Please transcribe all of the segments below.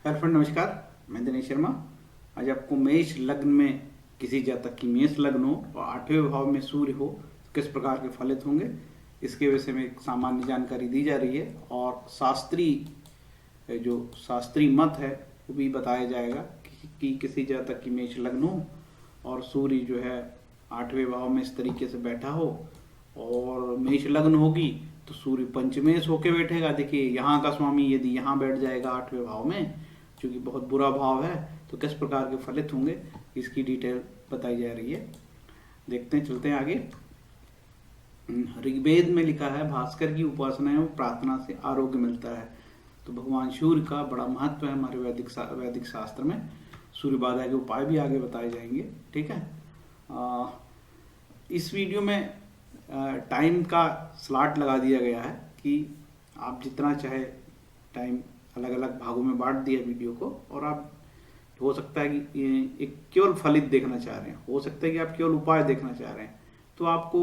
Hello friend, नमस्कार। मैं दिनेश शर्मा। आज आपको मेष लग्न में किसी जातक की मेष लग्न हो और 8वें भाव में सूर्य हो तो किस प्रकार के फलित होंगे, इसके विषय में एक सामान्य जानकारी दी जा रही है। और शास्त्रीय मत है वो भी बताया जाएगा कि किसी जातक की मेष लग्न हो और सूर्य जो है 8वें भाव में इस तरीके से बैठा हो और मेष लग्न होगी तो सूर्य पंचमेश होके बैठेगा। देखिए, यहाँ का स्वामी यदि यहाँ बैठ जाएगा 8वें भाव में, जो कि बहुत बुरा भाव है, तो किस प्रकार के फलित होंगे इसकी डिटेल बताई जा रही है। देखते हैं, चलते हैं आगे। ऋग्वेद में लिखा है, भास्कर की उपासना एवं प्रार्थना से आरोग्य मिलता है। तो भगवान सूर्य का बड़ा महत्व है हमारे वैदिक शास्त्र में। सूर्य बाधा के उपाय भी आगे बताए जाएंगे। ठीक है। इस वीडियो में टाइम का स्लॉट लगा दिया गया है कि आप जितना चाहे टाइम अलग अलग भागों में बांट दिया वीडियो को, और आप हो सकता है कि एक केवल फलित देखना चाह रहे हैं, हो सकता है कि आप केवल उपाय देखना चाह रहे हैं, तो आपको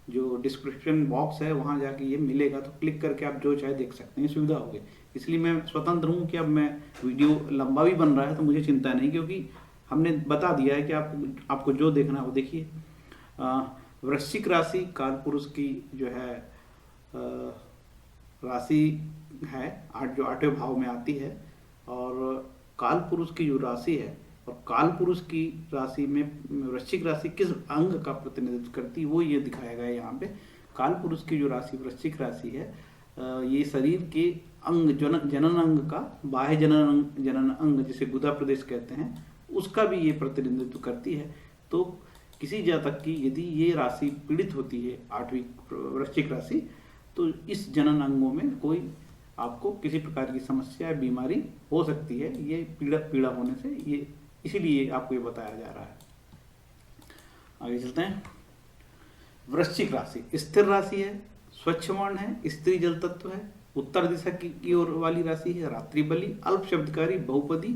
जो डिस्क्रिप्शन बॉक्स है वहाँ जाके ये मिलेगा, तो क्लिक करके आप जो चाहे देख सकते हैं, सुविधा होगी। इसलिए मैं स्वतंत्र हूँ कि अब मैं वीडियो लंबा भी बन रहा है तो मुझे चिंता नहीं, क्योंकि हमने बता दिया है कि आपको जो देखना है वो देखिए। वृश्चिक राशि कालपुरुष की जो है राशि है, जो 8वें भाव में आती है। और कालपुरुष की जो राशि है, और कालपुरुष की राशि में वृश्चिक राशि किस अंग का प्रतिनिधित्व करती है वो ये दिखाया गया है यहाँ पे। कालपुरुष की जो राशि वृश्चिक राशि है, ये शरीर के अंग, जनन अंग का, बाह्य जनन अंग जिसे गुदा प्रदेश कहते हैं, उसका भी ये प्रतिनिधित्व करती है। तो किसी जातक की यदि ये राशि पीड़ित होती है, 8वीं वृश्चिक राशि, तो इस जनन अंगों में कोई आपको किसी प्रकार की समस्या या बीमारी हो सकती है। ये पीड़ा होने से, ये इसीलिए आपको ये बताया जा रहा है। आगे चलते हैं। वृश्चिक राशि स्थिर राशि है, स्वच्छ वर्ण है, स्त्री जल तत्व है, उत्तर दिशा की ओर वाली राशि है, रात्रि बली, अल्प शब्दकारी, बहुपदी,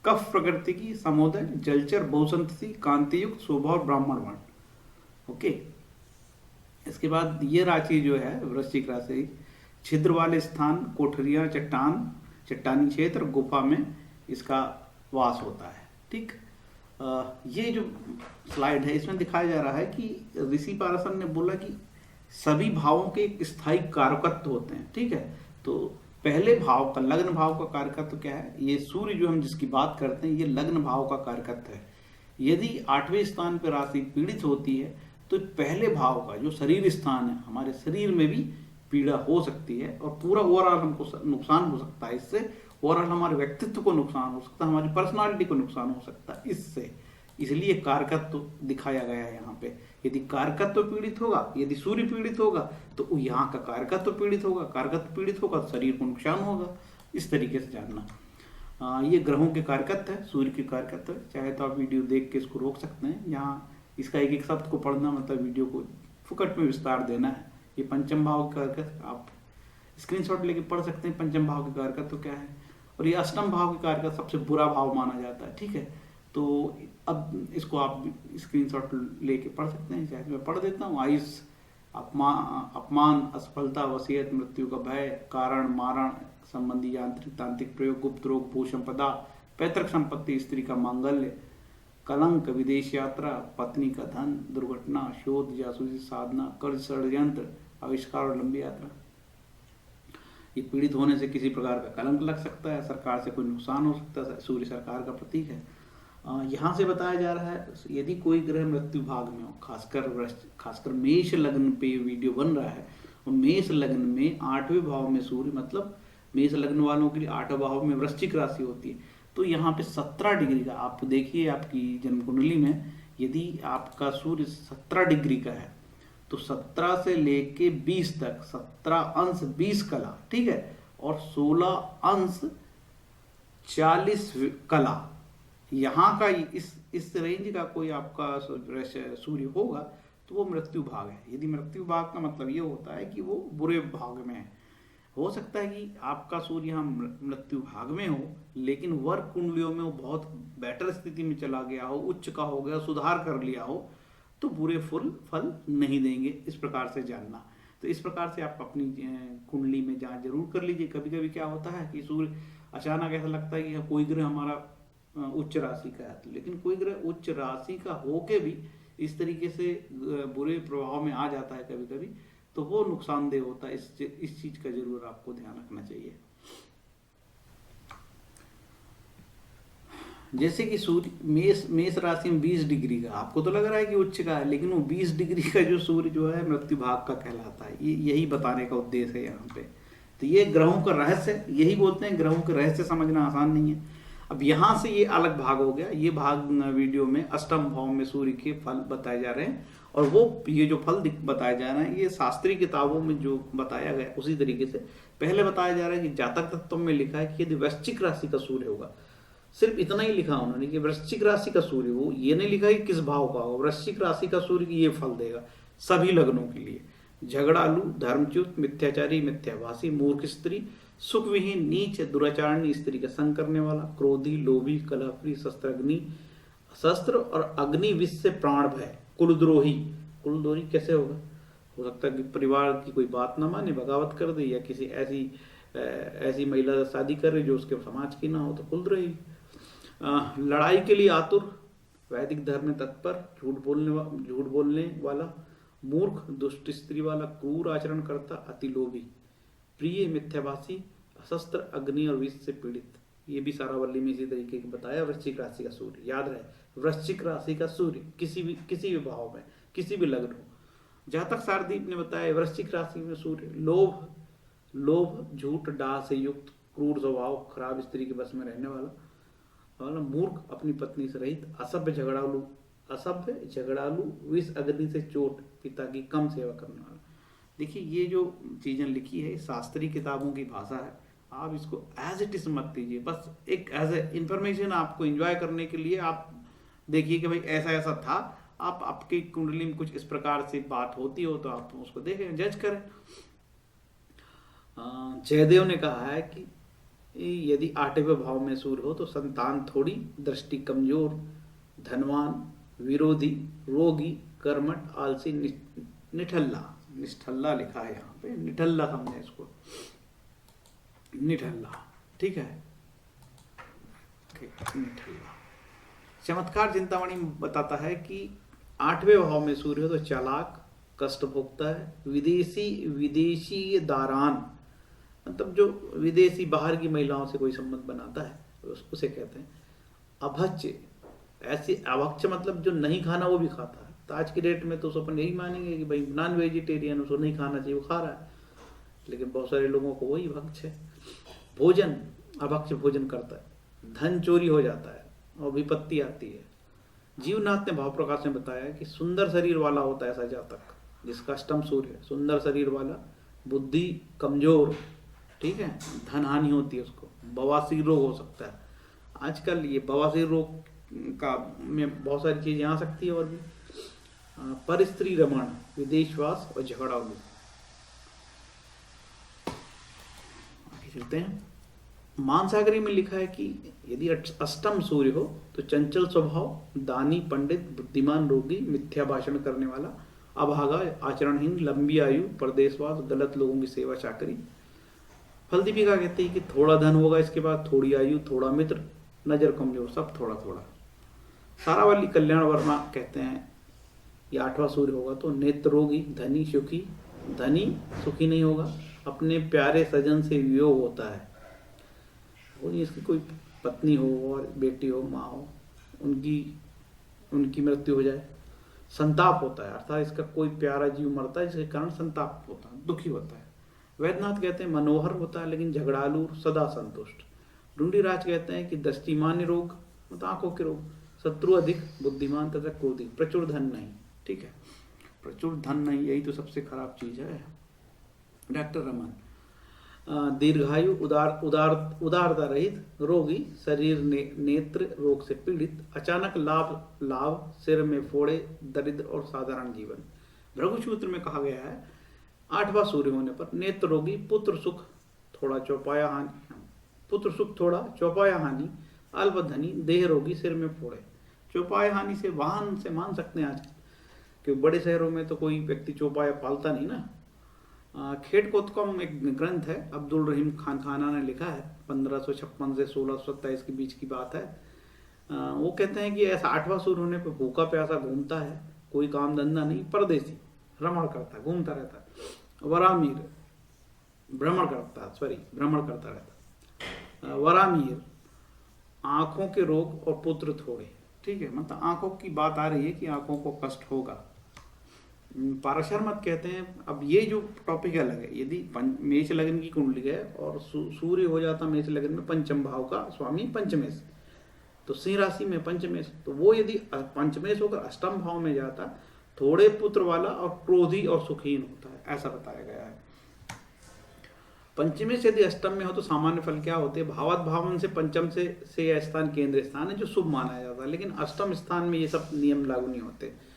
कफ प्रकृति की, समोदय, जलचर, बहुसंतति, कांति युक्त, शोभा और ब्राह्मण वर्ण। ओके। इसके बाद ये राशि जो है वृश्चिक राशि, छिद्र वाले स्थान, कोठरियां, चट्टानी क्षेत्र, गुफा में इसका वास होता है। ठीक। ये जो स्लाइड है इसमें दिखाया जा रहा है कि ऋषि पाराशर ने बोला कि सभी भावों के एक स्थायी कारकत्व होते हैं। ठीक है। तो पहले भाव का, लग्न भाव का कारकत्व क्या है? ये सूर्य जो हम जिसकी बात करते हैं, ये लग्न भाव का कारकत्व है। यदि 8वें स्थान पर राशि पीड़ित होती है तो पहले भाव का जो शरीर स्थान है, हमारे शरीर में भी पीड़ा हो सकती है और पूरा ओवरऑल हमको नुकसान हो सकता है। इससे ओवरऑल हमारे व्यक्तित्व को नुकसान हो सकता है, हमारी पर्सनालिटी को नुकसान हो सकता है इससे। इसलिए कारकत्व दिखाया गया है यहाँ पे। यदि कारकत्व पीड़ित होगा, यदि सूर्य पीड़ित होगा तो यहाँ का कारकत्व पीड़ित होगा, कारकत्व पीड़ित होगा तो शरीर को नुकसान होगा। इस तरीके से जानना। ये ग्रहों के कारकत्व है, सूर्य के कारकत्व है। चाहे तो आप वीडियो देख के इसको रोक सकते हैं। यहाँ इसका एक एक शब्द को पढ़ना मतलब वीडियो को फुकट में विस्तार देना है। ये पंचम भाव के कारकत्व आप स्क्रीनशॉट लेके पढ़ सकते हैं, पंचम भाव के कारकत्व क्या है। और ये अष्टम भाव के कारकत्व सबसे बुरा भाव माना जाता है। ठीक है। तो अब इसको आप स्क्रीनशॉट लेके पढ़ सकते हैं। चाहे मैं पढ़ देता हूँ। आयुष, अपमान, असफलता, वसीयत, मृत्यु का भय, कारण, मारण संबंधी यांत्रिक तांत्रिक प्रयोग, गुप्त रोग, भू संपदा, पैतृक संपत्ति, स्त्री का मांगल्य, कलंक, विदेश यात्रा, पत्नी का धन, दुर्घटना, शोध, जासूसी, साधना, कर्ज, षड्यंत्र, आविष्कार और लंबी यात्रा। ये पीड़ित होने से किसी प्रकार का कलंक लग सकता है, सरकार से कोई नुकसान हो सकता है। सूर्य सरकार का प्रतीक है। यहाँ से बताया जा रहा है यदि कोई ग्रह मृत्यु भाग में हो, खासकर मेष लग्न पे वीडियो बन रहा है, और मेष लग्न में 8वें भाव में सूर्य, मतलब मेष लग्न वालों के लिए 8वें भाव में वृश्चिक राशि होती है। तो यहाँ पे 17 डिग्री का, आप देखिए आपकी जन्म कुंडली में यदि आपका सूर्य 17 डिग्री का है तो 17 से लेके 20 तक 17 अंश 20 कला, ठीक है, और 16 अंश 40 कला, यहाँ का इस रेंज का कोई आपका सूर्य होगा तो वो मृत्यु भाग है। यदि मृत्यु भाग का मतलब ये होता है कि वो बुरे भाग में है। हो सकता है कि आपका सूर्य यहाँ मृत्यु भाग में हो, लेकिन वर्ग कुंडलियों में वो बहुत बेटर स्थिति में चला गया हो, उच्च का हो गया, सुधार कर लिया हो, तो बुरे फल नहीं देंगे। इस प्रकार से जानना। तो इस प्रकार से आप अपनी कुंडली में जांच जरूर कर लीजिए। कभी कभी क्या होता है कि सूर्य अचानक ऐसा लगता है कि कोई ग्रह हमारा उच्च राशि का है, लेकिन कोई ग्रह उच्च राशि का होके भी इस तरीके से बुरे प्रभाव में आ जाता है कभी कभी, तो वो नुकसानदेह होता है। इस चीज का जरूर आपको ध्यान रखना चाहिए। जैसे कि सूर्य मेष राशि में 20 डिग्री का, आपको तो लग रहा है कि उच्च का है, लेकिन वो 20 डिग्री का जो सूर्य जो है मृत्यु भाग का कहलाता है। यही बताने का उद्देश्य है यहाँ पे। तो ये ग्रहों का रहस्य, यही बोलते हैं ग्रहों के रहस्य समझना आसान नहीं है। अब यहाँ से ये अलग भाग हो गया। ये भाग वीडियो में अष्टम भाव में सूर्य के फल बताए जा रहे हैं, और वो ये जो फल बताए जा रहे हैं ये शास्त्रीय किताबों में जो बताया गया उसी तरीके से पहले बताया जा रहा है कि जातक तत्व में लिखा है कि यदि वृश्चिक राशि का सूर्य होगा, सिर्फ इतना ही लिखा उन्होंने कि वृश्चिक राशि का सूर्य हो, ये नहीं लिखा कि किस भाव का हो। वृश्चिक राशि का सूर्य की ये फल देगा सभी लग्नों के लिए। झगड़ालू, धर्मच्युत, मिथ्याचारी, मिथ्याभाषी, मूर्ख स्त्री, सुखविहीन, नीच, दुराचारणी स्त्री का संग करने वाला, क्रोधी, लोभी, कलहप्रिय, शस्त्र और अग्नि विष से प्राण भय, कुलद्रोही। कुलद्रोही कैसे होगा? हो सकता है कि परिवार की कोई बात ना माने, बगावत कर दे, या किसी ऐसी महिला से शादी कर रही जो उसके समाज की ना हो, तो कुलद्रोही। लड़ाई के लिए आतुर, वैदिक धर्म में तत्पर, झूठ बोलने वाला, मूर्ख, दुष्ट स्त्री वाला, क्रूर आचरण करता, अति लोभी, प्रिय, मिथ्याभाषी, अशस्त्र, अग्नि और विष से पीड़ित। ये भी सारावल्ली में इसी तरीके की बताया। वृश्चिक राशि का सूर्य, याद रहे वृश्चिक राशि का सूर्य किसी भी भाव में, किसी भी लग्न हो। जहां तक शारदीप ने बताया वृश्चिक राशि में सूर्य लोभ, झूठ, डाह से युक्त, क्रूर स्वभाव, खराब स्त्री के बस में रहने वाला, मूर्ख, अपनी पत्नी से रहित, असभ्य झगड़ालू, विष अग्नि से चोट, पिता की कम सेवा करने वाला। देखिए ये जो चीजें लिखी है शास्त्रीय किताबों की भाषा है, आप इसको एज इट इज मत लीजिए। बस एक एज ए इंफॉर्मेशन आपको एंजॉय करने के लिए आप देखिए कि भाई ऐसा ऐसा था। आप आपकी कुंडली में कुछ इस प्रकार से बात होती हो तो आप उसको देखें, जज करें। जयदेव ने कहा है कि यदि 8वें भाव में सूर्य हो तो संतान थोड़ी, दृष्टि कमजोर, धनवान, विरोधी, रोगी, कर्मठ, आलसी, निठल्ला लिखा है यहाँ पे, निठल्ला समझे इसको, निठल्ला, ठीक है, निठल्ला। चमत्कार चिंतामणि बताता है कि 8वें भाव में सूर्य हो तो चालाक, कष्ट भोगता है, विदेशी दारान, मतलब जो विदेशी बाहर की महिलाओं से कोई संबंध बनाता है उसे कहते हैं। अभक्ष्य, ऐसी अभक्ष्य मतलब जो नहीं खाना वो भी खाता है। तो आज की डेट में तो अपन यही मानेंगे कि भाई नॉन वेजिटेरियन, उसको नहीं खाना चाहिए, वो खा रहा है, लेकिन बहुत सारे लोगों को वही भक्ष्य है। भोजन, अभक्ष्य भोजन करता है, धन चोरी हो जाता है और विपत्ति आती है। जीवनाथ ने भाव प्रकाश में बताया कि सुंदर शरीर वाला होता है ऐसा जातक जिसका अष्टम सूर्य है, सुंदर शरीर वाला, बुद्धि कमजोर, ठीक है, धन हानि होती है उसको, बवासीर रोग हो सकता है। आजकल ये बवासीर रोग का में बहुत सारी चीजें आ सकती है, और भी पर स्त्री रमण, विदेशवास और झगड़ालू। आगे चलते हैं। मानसागरी में लिखा है कि यदि अष्टम सूर्य हो तो चंचल स्वभाव, दानी, पंडित, बुद्धिमान, रोगी, मिथ्या भाषण करने वाला, अभागा, आचरणहीन, लंबी आयु, परदेशवास, गलत लोगों की सेवा चाकरी। फल दीपिका कहती है कि थोड़ा धन होगा, इसके बाद थोड़ी आयु, थोड़ा मित्र, नजर कमजोर, सब थोड़ा थोड़ा। सारावल्ली कल्याण वर्मा कहते हैं ये 8वां सूर्य होगा तो नेत्र रोगी, धनी सुखी नहीं होगा, अपने प्यारे सजन से वियोग होता है, इसकी कोई पत्नी हो और बेटी हो, माँ हो, उनकी मृत्यु हो जाए, संताप होता है, अर्थात इसका कोई प्यारा जीव मरता है जिसके कारण संताप होता है, दुखी होता है। वैद्यनाथ कहते हैं मनोहर होता है लेकिन झगड़ालू, सदा संतुष्ट। ढूंढीराज कहते हैं कि दृष्टिमान्य रोग, मतलब आंखों के रोग, शत्रु अधिक, बुद्धिमान तथा क्रोधी, प्रचुर धन नहीं, ठीक है, प्रचुर धन नहीं, यही तो सबसे खराब चीज है। डॉक्टर रमन, दीर्घायु, उदारता रहित, रोगी, शरीर नेत्र रोग से पीड़ित, अचानक लाभ, सिर में फोड़े, दरिद्र और साधारण जीवन। भृगुसूत्र में कहा गया है 8वां सूर्य होने पर नेत्र रोगी, पुत्र सुख थोड़ा चौपाया हानि, अल्पधनी, देह रोगी, सिर में फोड़े। चौपाया हानि से वाहन से मान सकते हैं आज, क्योंकि बड़े शहरों में तो कोई व्यक्ति चौपाया पालता नहीं ना, खेड कोतकम एक ग्रंथ है, अब्दुल रहीम खान खाना ने लिखा है, 1556 से 1627 के बीच की बात है। वो कहते हैं कि ऐसा 8वां सूर्य होने पर भूखा प्यासा घूमता है, कोई काम धंधा नहीं, परदेसी, भ्रमण करता है, घूमता रहता है। वरामीर भ्रमण करता रहता है। वरामीर आंखों के रोग और पुत्र थोड़े, ठीक है, मतलब आंखों की बात आ रही है कि आंखों को कष्ट होगा। पाराशर मत कहते हैं, अब ये जो टॉपिक अलग है, यदि मेष लग्न की कुंडली है और सूर्य हो जाता मेष लग्न में पंचम भाव का स्वामी पंचमेश, तो सिंह राशि में पंचमेश, तो वो यदि पंचमेश होकर अष्टम भाव में जाता थोड़े पुत्र वाला और क्रोधी और सुखहीन होता है, ऐसा बताया गया है। पंचमेश यदि अष्टम में हो तो सामान्य फल क्या होते हैं, भावत भावन से पंचम से यह स्थान केंद्र स्थान है जो शुभ माना जाता है, लेकिन अष्टम स्थान में ये सब नियम लागू नहीं होते।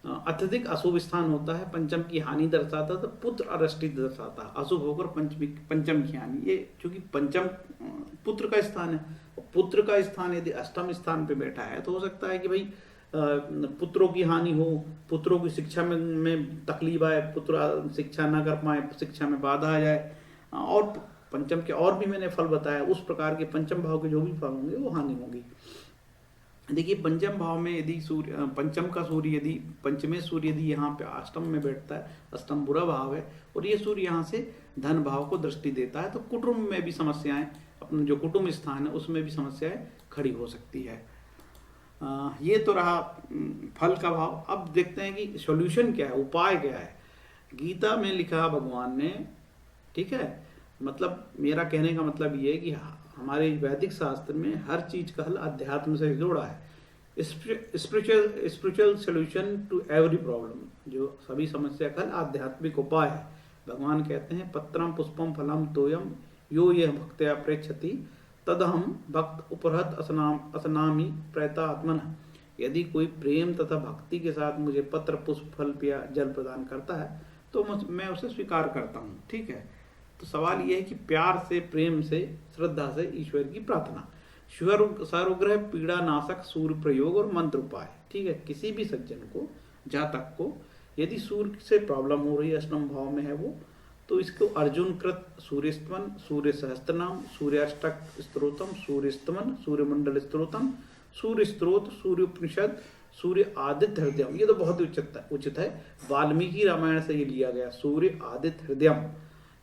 अत्यधिक अशुभ स्थान होता है, पंचम की हानि दर्शाता तो पुत्र अरष्टि दर्शाता है, अशुभ होकर पंचम की हानि। ये चूंकि पंचम पुत्र का स्थान है, पुत्र का स्थान यदि अष्टम स्थान पे बैठा है तो हो सकता है कि भाई पुत्रों की हानि हो, पुत्रों की शिक्षा में तकलीफ आए, पुत्र शिक्षा ना कर पाए, शिक्षा में बाधा आ जाए, और पंचम के और भी मैंने फल बताया, उस प्रकार के पंचम भाव के जो भी फल होंगे वो हानि होगी। देखिए पंचम भाव में यदि सूर्य, पंचम का सूर्य यदि पंचमे सूर्य यदि यहाँ पे अष्टम में बैठता है, अष्टम बुरा भाव है, और ये सूर्य यहाँ से धन भाव को दृष्टि देता है, तो कुटुंब में भी समस्याएं, अपना जो कुटुंब स्थान है उसमें भी समस्याएं खड़ी हो सकती है। ये तो रहा फल का भाव। अब देखते हैं कि सॉल्यूशन क्या है, उपाय क्या है। गीता में लिखा भगवान ने, ठीक है, मतलब मेरा कहने का मतलब ये है कि हमारे वैदिक शास्त्र में हर चीज का हल अध्यात्म से जोड़ा है। Spiritual solution to every problem, जो सभी समस्या का हल आध्यात्मिक उपाय है। भगवान कहते हैं पत्रम पुष्पम फलम तोयम यो यह भक्त्या प्रेक्षति तदहम भक्त उपहत असनामी प्रयतात्मन। यदि कोई प्रेम तथा भक्ति के साथ मुझे पत्र पुष्प फल या जल प्रदान करता है तो मैं उसे स्वीकार करता हूँ, ठीक है। तो सवाल यह है कि प्यार से, प्रेम से, श्रद्धा से ईश्वर की प्रार्थना। सर्वग्रह पीड़ा नाशक सूर्य प्रयोग और मंत्र उपाय, ठीक है। किसी भी सज्जन को, जातक को यदि सूर्य से प्रॉब्लम हो रही है, अष्टम भाव में है वो, तो इसको अर्जुन कृत सूर्यस्तवन, सूर्य सहस्त्रनाम, सूर्याष्टक स्त्रोतम, सूर्यस्तवन, सूर्य मंडल स्त्रोतम, सूर्य स्त्रोत, सूर्य उपनिषद, सूर्य आदित्य हृदयम, ये तो बहुत उचित है। वाल्मीकि रामायण से ये लिया गया, सूर्य आदित्य हृदयम,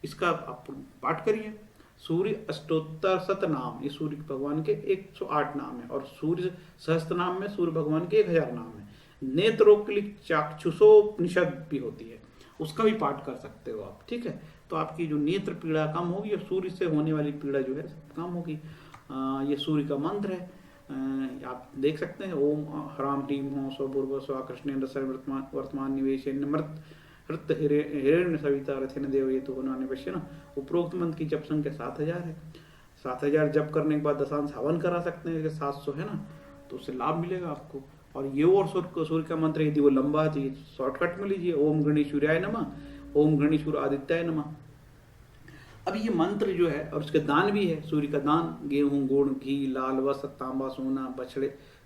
इसका आप पाठ करिए। सूर्य अष्टोत्तर शतनाम, ये सूर्य भगवान के 108 नाम है, और सूर्य सहस्त्र नाम में सूर्य भगवान के 1000 नाम है। नेत्रों के लिए चाक्षुषोपनिषद भी होती है, उसका भी पाठ कर सकते हो आप, ठीक है। तो आपकी जो नेत्र पीड़ा कम होगी और सूर्य से होने वाली पीड़ा जो है कम होगी। ये सूर्य का मंत्र है, आप देख सकते हैं। ओम ह्राम ह्रीम हो स्वपूर्व स्व कृष्ण वर्तमान निवेश मृत हृत हिरण्य सविता रथिन देव ये तो होने पश्य ना। उपरोक्त मंत्र की जप संख्या 7000 है। 7000 जप करने के बाद दशांश हवन करा सकते हैं, 700 है ना, तो उससे लाभ मिलेगा आपको। और ये और सूर्य का मंत्र यदि वो लंबा चाहिए शॉर्टकट में लीजिए, ओम गणेशूर्याय नमः, ओम गणेशूर आदित्याय नमः। अब ये मंत्र जो है, और उसके दान भी है, सूर्य का दान, गेहूं, गुड़, घी, लाल वस्त्र, तांबा, सोना,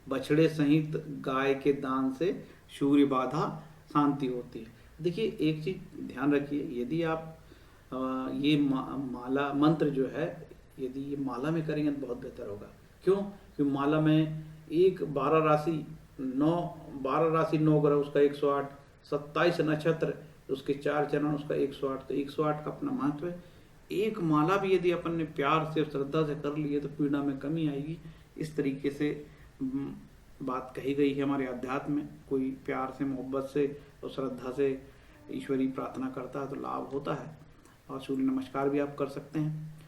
बछड़े सहित गाय के दान से सूर्य बाधा शांति होती है। देखिए एक चीज ध्यान रखिए, यदि आप ये माला मंत्र जो है यदि ये माला में करेंगे तो बहुत बेहतर होगा। क्यों? क्योंकि माला में 12 राशि 9 ग्रह उसका 108, 27 नक्षत्र उसके 4 चरण उसका 108, तो 108 का अपना महत्व है। एक माला भी यदि अपन ने प्यार से, श्रद्धा से कर ली है तो पीड़ा में कमी आएगी। इस तरीके से बात कही गई है हमारे अध्यात्म में। कोई प्यार से, मोहब्बत से और श्रद्धा से ईश्वरी प्रार्थना करता है तो लाभ होता है। और सूर्य नमस्कार भी आप कर सकते हैं।